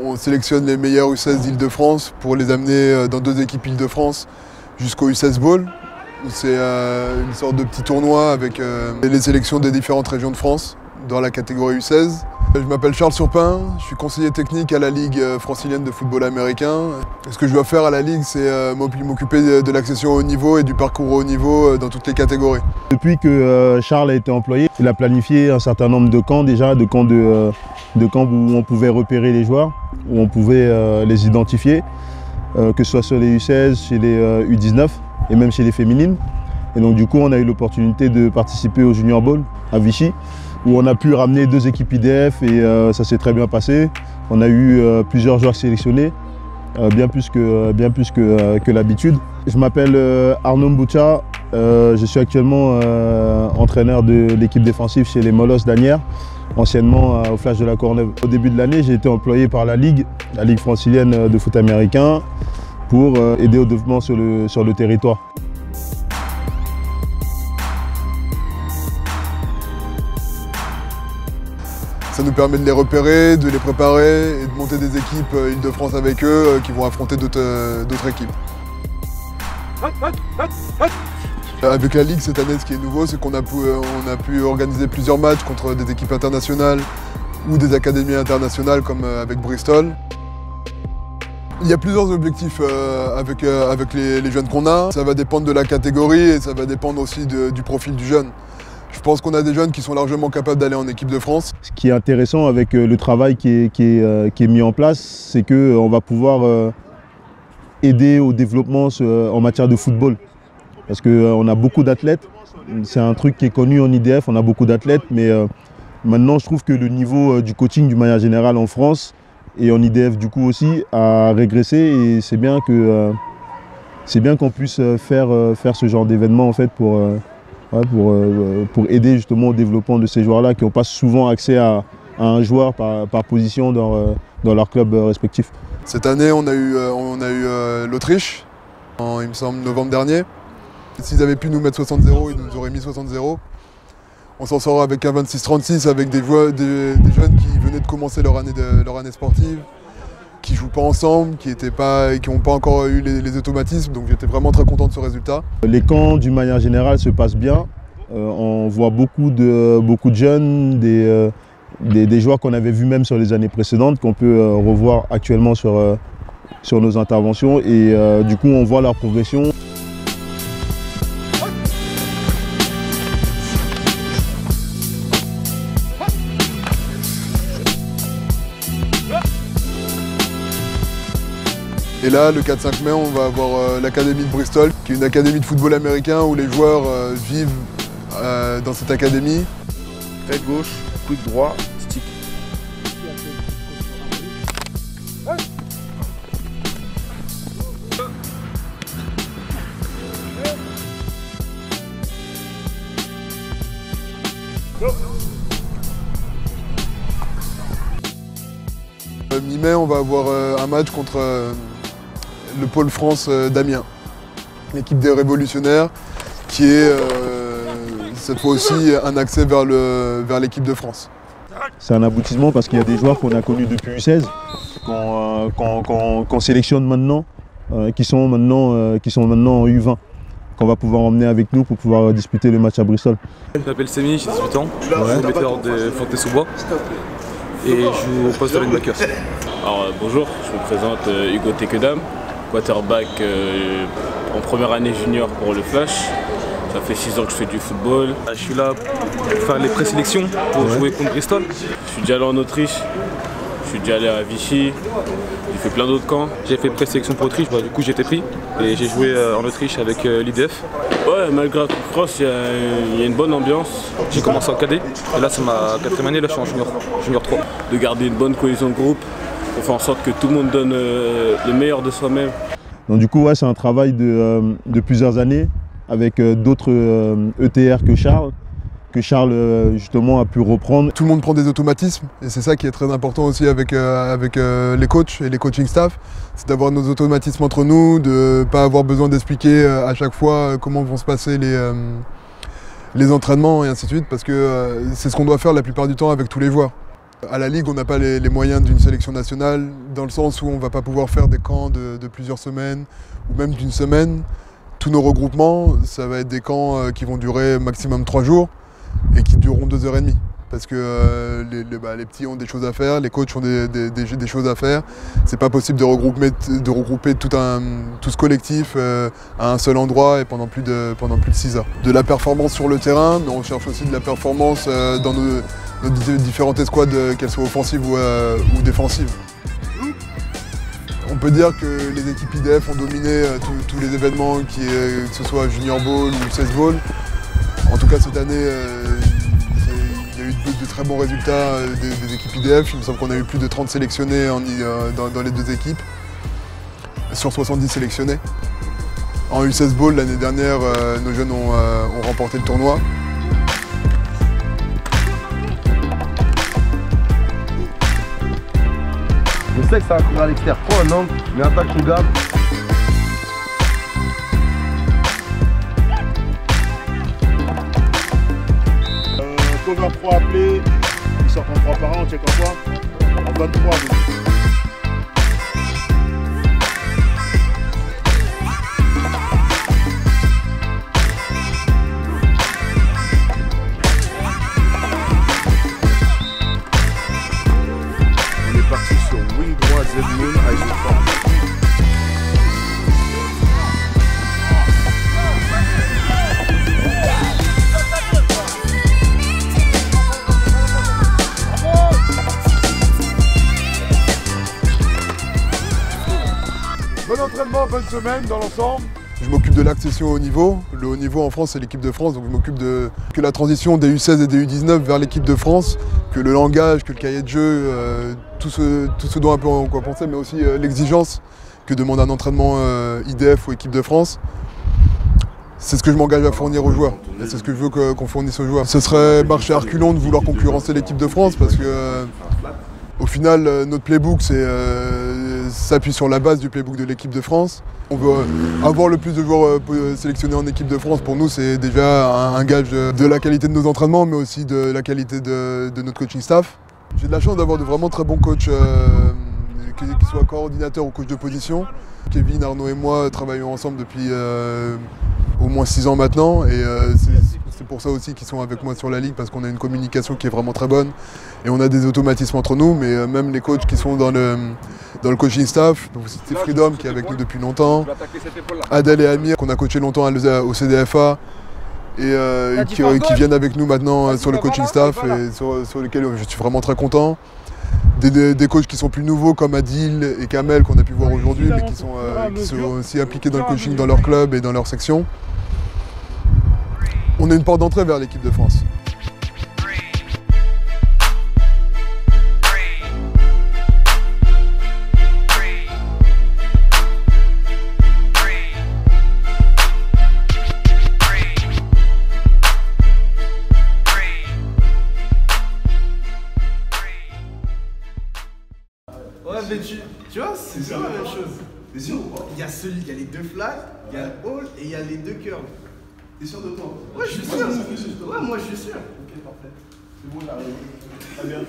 On sélectionne les meilleurs U16 d'Île-de-France pour les amener dans 2 équipes Île-de-France jusqu'au U16 Bowl. C'est une sorte de petit tournoi avec les sélections des différentes régions de France dans la catégorie U16. Je m'appelle Charles Surpin, je suis conseiller technique à la Ligue francilienne de football américain. Ce que je dois faire à la Ligue, c'est m'occuper de l'accession au haut niveau et du parcours au haut niveau dans toutes les catégories. Depuis que Charles a été employé, il a planifié un certain nombre de camps déjà, de camps où on pouvait repérer les joueurs, où on pouvait les identifier, que ce soit sur les U16, chez les U19 et même chez les féminines. Et donc du coup, on a eu l'opportunité de participer au Junior Bowl à Vichy, où on a pu ramener 2 équipes IDF et ça s'est très bien passé. On a eu plusieurs joueurs sélectionnés, bien plus que l'habitude. Je m'appelle Arnaud Mboucha, je suis actuellement entraîneur de l'équipe défensive chez les Molosses d'Asnières, anciennement au Flash de la Courneuve. Au début de l'année, j'ai été employé par la Ligue francilienne de foot américain, pour aider au développement sur le territoire. Ça nous permet de les repérer, de les préparer et de monter des équipes Île-de-France avec eux qui vont affronter d'autres équipes. Avec la Ligue cette année, ce qui est nouveau, c'est qu'on a pu organiser plusieurs matchs contre des équipes internationales ou des académies internationales comme avec Bristol. Il y a plusieurs objectifs avec les jeunes qu'on a. Ça va dépendre de la catégorie et ça va dépendre aussi du profil du jeune. Je pense qu'on a des jeunes qui sont largement capables d'aller en équipe de France. Ce qui est intéressant avec le travail qui est mis en place, c'est qu'on va pouvoir aider au développement en matière de football. Parce qu'on a beaucoup d'athlètes, c'est un truc qui est connu en IDF, on a beaucoup d'athlètes, mais maintenant je trouve que le niveau du coaching d'une manière générale en France et en IDF du coup aussi a régressé, et c'est bien qu'on puisse faire ce genre d'événement en fait pour aider justement au développement de ces joueurs-là qui n'ont pas souvent accès à un joueur par position dans leur club respectif. Cette année, on a eu l'Autriche, il me semble, novembre dernier. S'ils avaient pu nous mettre 60-0, ils nous auraient mis 60-0. On s'en sort avec un 26-36, avec des jeunes qui venaient de commencer leur année sportive, qui ne jouent pas ensemble, qui n'ont pas encore eu les automatismes, donc j'étais vraiment très content de ce résultat. Les camps, d'une manière générale, se passent bien. On voit beaucoup de jeunes, des joueurs qu'on avait vus même sur les années précédentes, qu'on peut revoir actuellement sur nos interventions, et du coup on voit leur progression. Et là, le 4-5 mai, on va avoir l'académie de Bristol, qui est une académie de football américain où les joueurs vivent dans cette académie. Tête gauche, quick droit, stick. Mi-mai, on va avoir un match contre le Pôle France d'Amiens, l'équipe des révolutionnaires, qui est cette fois aussi un accès vers l'équipe de France. C'est un aboutissement parce qu'il y a des joueurs qu'on a connus depuis U16, qu'on sélectionne maintenant, qui sont maintenant en U20, qu'on va pouvoir emmener avec nous pour pouvoir disputer le match à Bristol. Je m'appelle Semi, j'ai 18 ans, je suis metteur de Fontenay-sous-Bois et je joue au poste de linebacker. Alors bonjour, je me présente Hugo Tekedam, quarterback en première année junior pour le Flash. Ça fait 6 ans que je fais du football. Je suis là pour faire les présélections pour jouer contre Bristol. Je suis déjà allé en Autriche, je suis déjà allé à Vichy, j'ai fait plein d'autres camps. J'ai fait présélection pour Autriche, du coup j'ai été pris et j'ai joué en Autriche avec l'IDF. Ouais, malgré la Coupe France, il y a une bonne ambiance. J'ai commencé en cadet et là c'est ma 4e année, là je suis en junior 3. De garder une bonne cohésion de groupe, pour faire en sorte que tout le monde donne le meilleur de soi-même. Donc du coup, ouais, c'est un travail de plusieurs années avec d'autres ETR que Charles justement a pu reprendre. Tout le monde prend des automatismes et c'est ça qui est très important aussi avec les coachs et les coaching staff, c'est d'avoir nos automatismes entre nous, de ne pas avoir besoin d'expliquer à chaque fois comment vont se passer les entraînements et ainsi de suite, parce que c'est ce qu'on doit faire la plupart du temps avec tous les joueurs. À la Ligue, on n'a pas les moyens d'une sélection nationale, dans le sens où on ne va pas pouvoir faire des camps de plusieurs semaines, ou même d'une semaine. Tous nos regroupements, ça va être des camps qui vont durer maximum 3 jours, et qui dureront 2h30. Parce que les petits ont des choses à faire, les coachs ont des choses à faire. C'est pas possible de regrouper tout ce collectif à un seul endroit et pendant plus de 6 heures. De la performance sur le terrain, mais on cherche aussi de la performance dans nos différentes escouades, qu'elles soient offensives ou défensives. On peut dire que les équipes IDF ont dominé tous les événements, que ce soit Junior Bowl ou 16 Bowl. En tout cas cette année, il y a eu de très bons résultats des équipes IDF. Il me semble qu'on a eu plus de 30 sélectionnés dans les 2 équipes, sur 70 sélectionnés. En U16 Bowl, l'année dernière, nos jeunes ont remporté le tournoi. Je sais que ça va courir à l'extérieur. Prends un angle, mais attaque ton garde. Cover 3 appelé, ils sortent en 3 par 1, on check en quoi? En 23 donc. On est parti sur wing droit Z-Moon, ISO 3. Bon entraînement, bonne semaine dans l'ensemble. Je m'occupe de l'accession au haut niveau. Le haut niveau en France, c'est l'équipe de France, donc je m'occupe que la transition des U16 et des U19 vers l'équipe de France, que le langage, que le cahier de jeu, tout ce dont on peut penser, mais aussi l'exigence que demande un entraînement IDF ou équipe de France. C'est ce que je m'engage à fournir aux joueurs. Et c'est ce que je veux qu'on fournisse aux joueurs. Ce serait marcher à reculons de vouloir concurrencer l'équipe de France parce que au final, notre playbook s'appuie sur la base du playbook de l'équipe de France. On veut avoir le plus de joueurs sélectionnés en équipe de France. Pour nous, c'est déjà un gage de la qualité de nos entraînements, mais aussi de la qualité de notre coaching staff. J'ai de la chance d'avoir de vraiment très bons coachs, qu'ils soient coordinateurs ou coachs de position. Kevin, Arnaud et moi travaillons ensemble depuis au moins 6 ans maintenant. Et c'est pour ça aussi qu'ils sont avec moi sur la ligue, parce qu'on a une communication qui est vraiment très bonne. Et on a des automatismes entre nous, mais même les coachs qui sont dans le coaching staff, c'est Freedom qui est avec nous depuis longtemps, Adèle et Amir qu'on a coaché longtemps au CDFA et qui viennent avec nous maintenant sur le coaching staff et sur lesquels je suis vraiment très content. Des coachs qui sont plus nouveaux comme Adil et Kamel qu'on a pu voir aujourd'hui, mais qui sont aussi impliqués dans le coaching dans leur club et dans leur section. On a une porte d'entrée vers l'équipe de France. Ouais, mais tu vois, c'est ça la même chose. T'es sûr ou pas? Il y a les 2 flats, il y a le hall et il y a les 2 curls. T'es sûr de toi? Ouais, je suis sûr. Ouais, moi je suis sûr. Ok, parfait. C'est bon, j'arrive. Très bien.